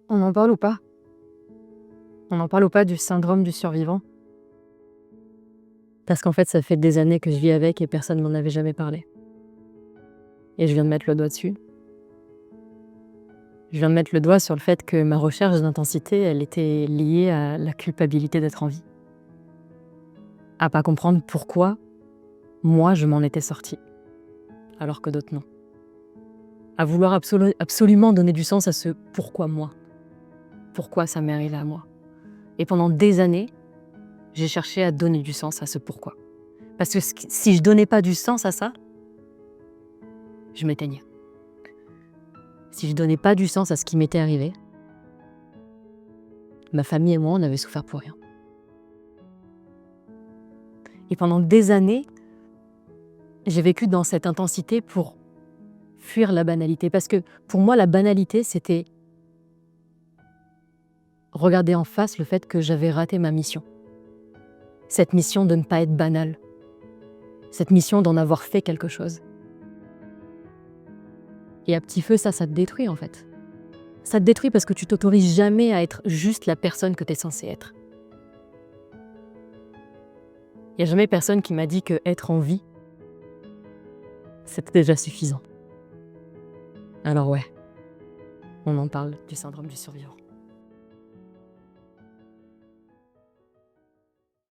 On en parle ou pas? On en parle ou pas du syndrome du survivant? Parce qu'en fait, ça fait des années que je vis avec et personne m'en avait jamais parlé. Et je viens de mettre le doigt dessus. Je viens de mettre le doigt sur le fait que ma recherche d'intensité, elle était liée à la culpabilité d'être en vie. À pas comprendre pourquoi, moi, je m'en étais sortie, alors que d'autres non. À vouloir absolument donner du sens à ce pourquoi moi. Pourquoi ça m'est arrivé à moi. Et pendant des années, j'ai cherché à donner du sens à ce pourquoi. Parce que si je donnais pas du sens à ça, je m'éteignais. Si je donnais pas du sens à ce qui m'était arrivé, ma famille et moi, on avait souffert pour rien. Et pendant des années, j'ai vécu dans cette intensité pour fuir la banalité. Parce que pour moi, la banalité, c'était regarder en face le fait que j'avais raté ma mission. Cette mission de ne pas être banale. Cette mission d'en avoir fait quelque chose. Et à petit feu, ça te détruit en fait. Ça te détruit parce que tu t'autorises jamais à être juste la personne que tu es censée être. Il n'y a jamais personne qui m'a dit que être en vie, c'était déjà suffisant. Alors ouais, on en parle du syndrome du survivant.